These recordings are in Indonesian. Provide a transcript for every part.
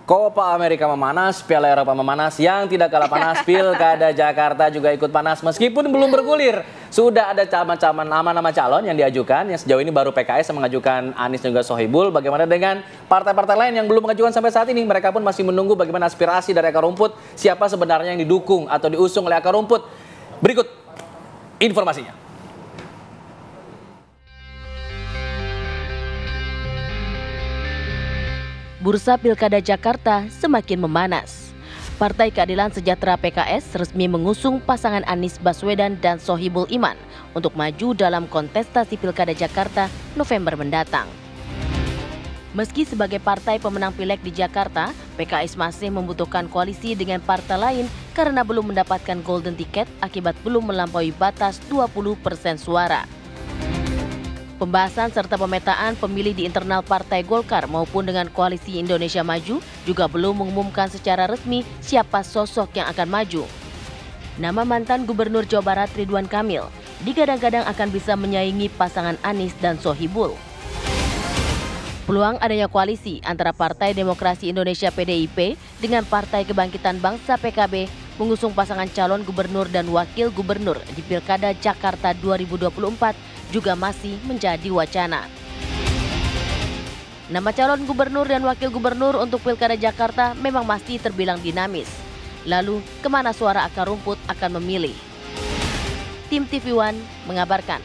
Copa America memanas, Piala Eropa memanas, yang tidak kalah panas Pilkada Jakarta juga ikut panas meskipun belum bergulir. Sudah ada nama-nama calon yang diajukan, yang sejauh ini baru PKS yang mengajukan Anies dan juga Sohibul. Bagaimana dengan partai-partai lain yang belum mengajukan sampai saat ini? Mereka pun masih menunggu bagaimana aspirasi dari akar rumput, siapa sebenarnya yang didukung atau diusung oleh akar rumput. Berikut informasinya. Bursa Pilkada Jakarta semakin memanas. Partai Keadilan Sejahtera PKS resmi mengusung pasangan Anies Baswedan dan Sohibul Iman untuk maju dalam kontestasi Pilkada Jakarta November mendatang. Meski sebagai partai pemenang pileg di Jakarta, PKS masih membutuhkan koalisi dengan partai lain karena belum mendapatkan golden ticket akibat belum melampaui batas 20% suara. Pembahasan serta pemetaan pemilih di internal Partai Golkar maupun dengan Koalisi Indonesia Maju juga belum mengumumkan secara resmi siapa sosok yang akan maju. Nama mantan Gubernur Jawa Barat Ridwan Kamil digadang-gadang akan bisa menyaingi pasangan Anies dan Sohibul. Peluang adanya koalisi antara Partai Demokrasi Indonesia PDIP dengan Partai Kebangkitan Bangsa PKB mengusung pasangan calon gubernur dan wakil gubernur di Pilkada Jakarta 2024 juga masih menjadi wacana. Nama calon gubernur dan wakil gubernur untuk Pilkada Jakarta memang masih terbilang dinamis. Lalu, kemana suara akar rumput akan memilih? Tim TV One mengabarkan.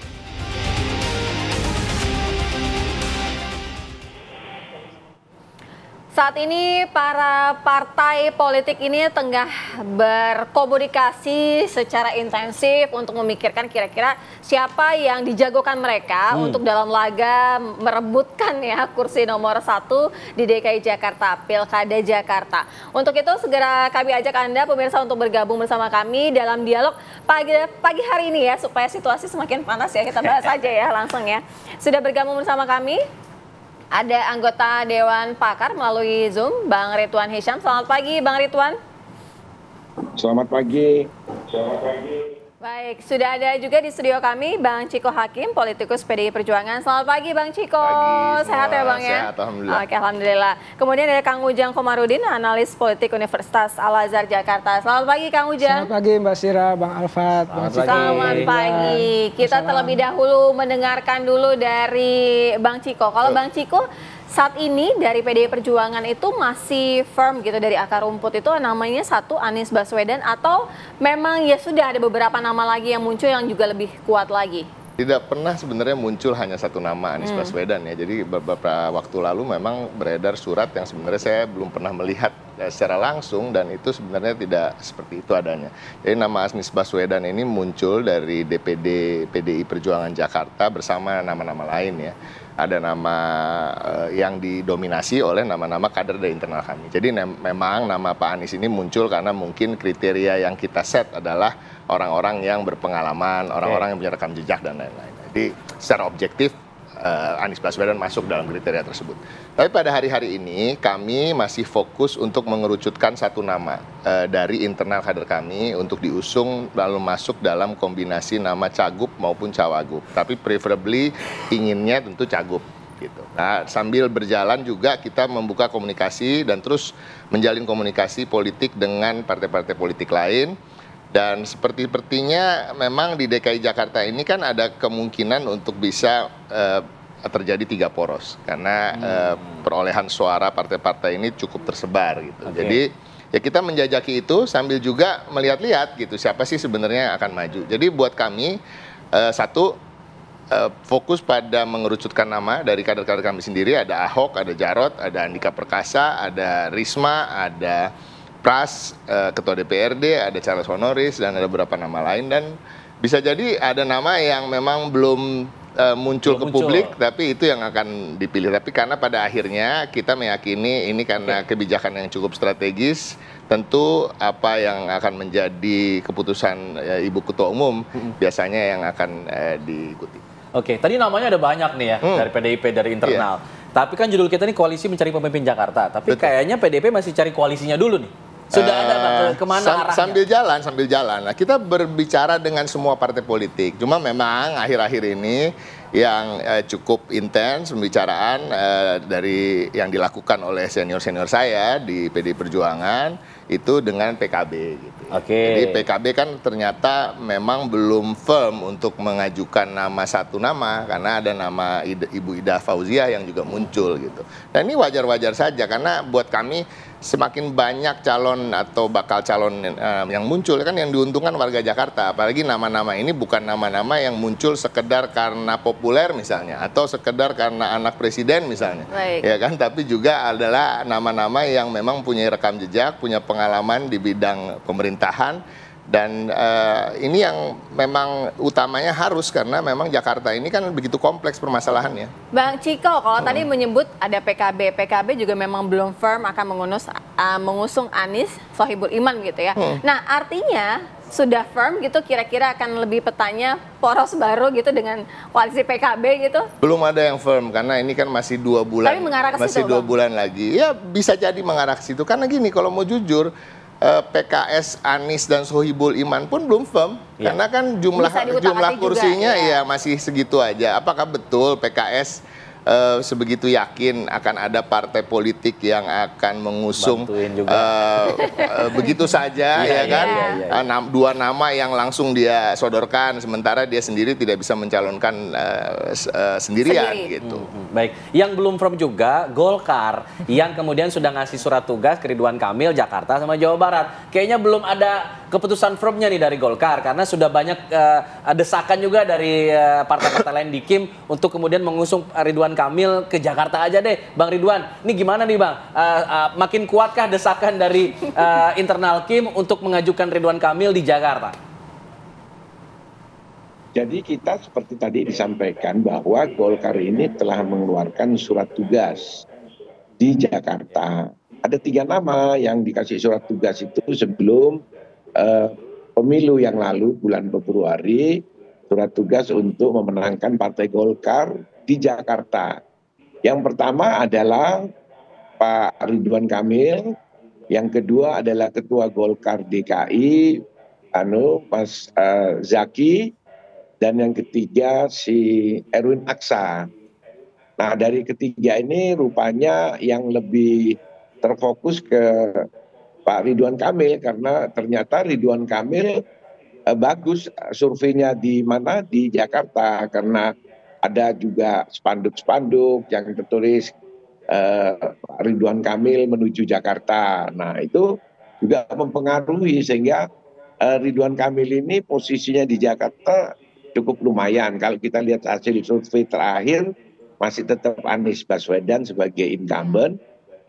Saat ini para partai politik ini tengah berkomunikasi secara intensif untuk memikirkan kira-kira siapa yang dijagokan mereka untuk dalam laga merebutkan ya kursi nomor 1 di DKI Jakarta, Pilkada Jakarta. Untuk itu segera kami ajak Anda pemirsa untuk bergabung bersama kami dalam dialog pagi hari ini ya, supaya situasi semakin panas ya, kita bahas aja ya langsung ya. Sudah bergabung bersama kami ada anggota Dewan Pakar melalui Zoom, Bang Ridwan Hisyam. Selamat pagi, Bang Ridwan. Selamat pagi. Baik, sudah ada juga di studio kami Bang Ciko Hakim, politikus PDI Perjuangan. Selamat pagi, Bang Ciko. Pagi, sehat ya, Bang ya? Sehat, alhamdulillah. Oke, alhamdulillah. Kemudian ada Kang Ujang Komarudin, analis politik Universitas Al-Azhar Jakarta. Selamat pagi, Kang Ujang. Selamat pagi, Mbak Sira, Bang Alfat. Selamat pagi. Kita terlebih dahulu mendengarkan dulu dari Bang Ciko. Kalau Bang Ciko, saat ini dari PDI Perjuangan itu masih firm gitu dari akar rumput itu namanya satu Anies Baswedan, atau memang ya sudah ada beberapa nama lagi yang muncul yang juga lebih kuat lagi? Tidak pernah sebenarnya muncul hanya satu nama, Anies Baswedan ya. Jadi beberapa waktu lalu memang beredar surat yang sebenarnya saya belum pernah melihat secara langsung, dan itu sebenarnya tidak seperti itu adanya. Jadi nama Anies Baswedan ini muncul dari DPD PDI Perjuangan Jakarta bersama nama-nama lain ya. Ada nama yang didominasi oleh nama-nama kader dari internal kami. Jadi memang nama Pak Anies ini muncul karena mungkin kriteria yang kita set adalah orang-orang yang berpengalaman, orang-orang yang punya rekam jejak dan lain-lain. Jadi secara objektif Anies Baswedan masuk dalam kriteria tersebut. Tapi pada hari-hari ini kami masih fokus untuk mengerucutkan satu nama dari internal kader kami untuk diusung lalu masuk dalam kombinasi nama cagup maupun cawagup. Tapi preferably inginnya tentu cagup gitu. Nah, sambil berjalan juga kita membuka komunikasi dan terus menjalin komunikasi politik dengan partai-partai politik lain. Dan sepertinya memang di DKI Jakarta ini kan ada kemungkinan untuk bisa terjadi 3 poros karena perolehan suara partai-partai ini cukup tersebar gitu. Jadi ya kita menjajaki itu sambil juga melihat-lihat gitu siapa sih sebenarnya yang akan maju. Jadi buat kami fokus pada mengerucutkan nama dari kader-kader kami sendiri. Ada Ahok, ada Jarot, ada Andika Perkasa, ada Risma, ada Pras, Ketua DPRD, ada Charles Honoris, dan ada beberapa nama lain. Dan bisa jadi ada nama yang memang belum muncul ke publik, tapi itu yang akan dipilih. Tapi karena pada akhirnya kita meyakini ini karena kebijakan yang cukup strategis, tentu apa yang akan menjadi keputusan Ibu Ketua Umum biasanya yang akan diikuti. Oke, tadi namanya ada banyak nih ya dari PDIP, dari internal. Tapi kan judul kita ini koalisi mencari pemimpin Jakarta. Tapi kayaknya PDIP masih cari koalisinya dulu nih. Sudah ada kemana arahnya? Sambil jalan. Nah, kita berbicara dengan semua partai politik. Cuma memang akhir-akhir ini yang cukup intens pembicaraan dari yang dilakukan oleh senior-senior saya di PDI Perjuangan itu dengan PKB gitu. Jadi PKB kan ternyata memang belum firm untuk mengajukan satu nama karena ada nama Ibu Ida Fauziah yang juga muncul gitu. Dan ini wajar-wajar saja karena buat kami semakin banyak calon atau bakal calon yang muncul kan yang diuntungkan warga Jakarta. Apalagi nama-nama ini bukan nama-nama yang muncul sekedar karena populer misalnya atau sekedar karena anak presiden misalnya. Ya kan, tapi juga adalah nama-nama yang memang punya rekam jejak, punya pengalaman di bidang pemerintahan. Dan ini yang memang utamanya harus karena memang Jakarta ini kan begitu kompleks permasalahannya. Bang Ciko, kalau tadi menyebut ada PKB juga memang belum firm akan mengusung Anies Sohibul Iman gitu ya. Nah artinya sudah firm gitu kira-kira akan lebih petanya poros baru gitu dengan koalisi PKB gitu? Belum ada yang firm karena ini kan masih 2 bulan. Tapi mengarah ke masih situ, 2 bulan lagi. Ya bisa jadi mengarah ke situ karena gini kalau mau jujur. PKS Anies dan Sohibul Iman pun belum firm karena kan jumlah kursinya juga, ya masih segitu aja. Apakah betul PKS sebegitu yakin akan ada partai politik yang akan mengusung begitu saja ya kan? Dua nama yang langsung dia sodorkan sementara dia sendiri tidak bisa mencalonkan sendirian gitu. Baik, yang belum firm juga Golkar yang kemudian sudah ngasih surat tugas ke Ridwan Kamil Jakarta sama Jawa Barat. Kayaknya belum ada keputusan firmnya nih dari Golkar karena sudah banyak desakan juga dari partai-partai lain di Kim untuk kemudian mengusung Ridwan Kamil ke Jakarta aja deh. Bang Ridwan, ini gimana nih Bang? Makin kuatkah desakan dari internal Kim untuk mengajukan Ridwan Kamil di Jakarta? Jadi kita seperti tadi disampaikan bahwa Golkar ini telah mengeluarkan surat tugas di Jakarta. Ada 3 nama yang dikasih surat tugas itu sebelum pemilu yang lalu bulan Februari, surat tugas untuk memenangkan Partai Golkar di Jakarta. Yang pertama adalah Pak Ridwan Kamil, yang kedua adalah Ketua Golkar DKI, Mas Zaki, dan yang ketiga si Erwin Aksa. Nah dari ketiga ini rupanya yang lebih terfokus ke Pak Ridwan Kamil karena ternyata Ridwan Kamil bagus surveinya di mana di Jakarta karena ada juga spanduk-spanduk yang tertulis Pak Ridwan Kamil menuju Jakarta. Nah itu juga mempengaruhi sehingga Ridwan Kamil ini posisinya di Jakarta cukup lumayan. Kalau kita lihat hasil survei terakhir masih tetap Anies Baswedan sebagai incumbent.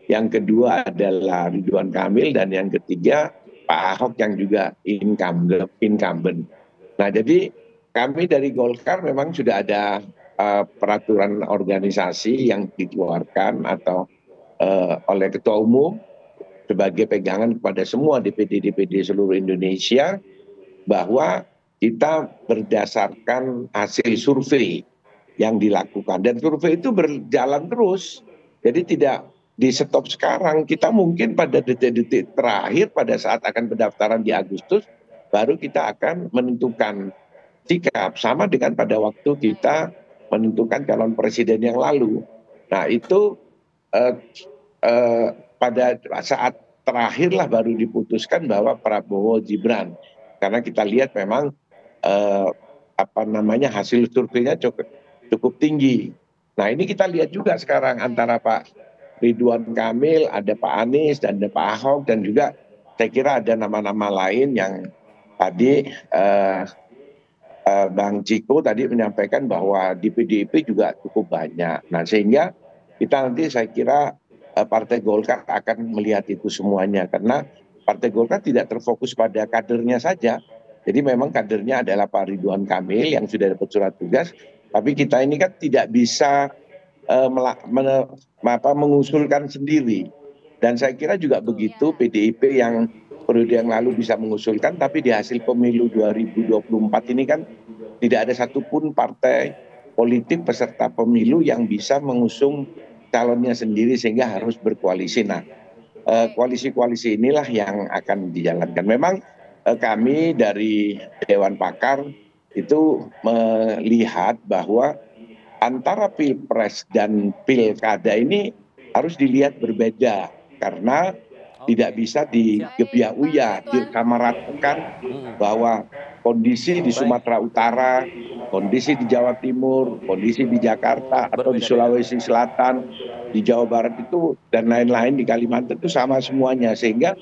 Yang kedua adalah Ridwan Kamil dan yang ketiga Pak Ahok yang juga incumbent. Nah jadi kami dari Golkar memang sudah ada peraturan organisasi yang dikeluarkan atau oleh Ketua Umum sebagai pegangan kepada semua DPD seluruh Indonesia bahwa kita berdasarkan hasil survei yang dilakukan. Dan survei itu berjalan terus. Jadi tidak di stop sekarang. Kita mungkin pada detik-detik terakhir pada saat akan pendaftaran di Agustus, baru kita akan menentukan sikap. Sama dengan pada waktu kita menentukan calon presiden yang lalu. Nah itu pada saat terakhirlah baru diputuskan bahwa Prabowo Gibran. Karena kita lihat memang hasil surveinya cukup tinggi. Nah ini kita lihat juga sekarang antara Pak Ridwan Kamil, ada Pak Anies dan ada Pak Ahok dan juga saya kira ada nama-nama lain yang tadi Bang Ciko tadi menyampaikan bahwa di PDIP juga cukup banyak. Nah sehingga kita nanti saya kira Partai Golkar akan melihat itu semuanya karena Partai Golkar tidak terfokus pada kadernya saja. Jadi memang kadernya adalah Pak Ridwan Kamil yang sudah dapat surat tugas. Tapi kita ini kan tidak bisa mengusulkan sendiri. Dan saya kira juga begitu PDIP yang periode yang lalu bisa mengusulkan. Tapi di hasil pemilu 2024 ini kan tidak ada satupun partai politik peserta pemilu yang bisa mengusung calonnya sendiri sehingga harus berkoalisi. Nah koalisi-koalisi inilah yang akan dijalankan. Memang kami dari Dewan Pakar itu melihat bahwa antara pilpres dan pilkada ini harus dilihat berbeda karena tidak bisa digebiah-uyah, dikamaratakan bahwa kondisi di Sumatera Utara, kondisi di Jawa Timur, kondisi di Jakarta atau di Sulawesi Selatan, di Jawa Barat itu dan lain-lain di Kalimantan itu sama semuanya, sehingga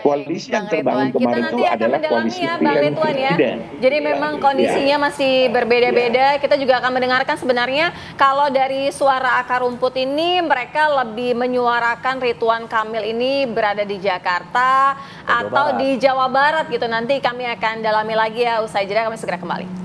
koalisi yang terbangun kemarin itu adalah koalisi pilihan presiden. Jadi memang kondisinya masih berbeda-beda. Kita juga akan mendengarkan sebenarnya kalau dari suara akar rumput ini mereka lebih menyuarakan Ridwan Kamil ini berada di Jakarta atau di Jawa Barat gitu. Nanti kami akan dalami lagi ya, usai jeda kami segera kembali.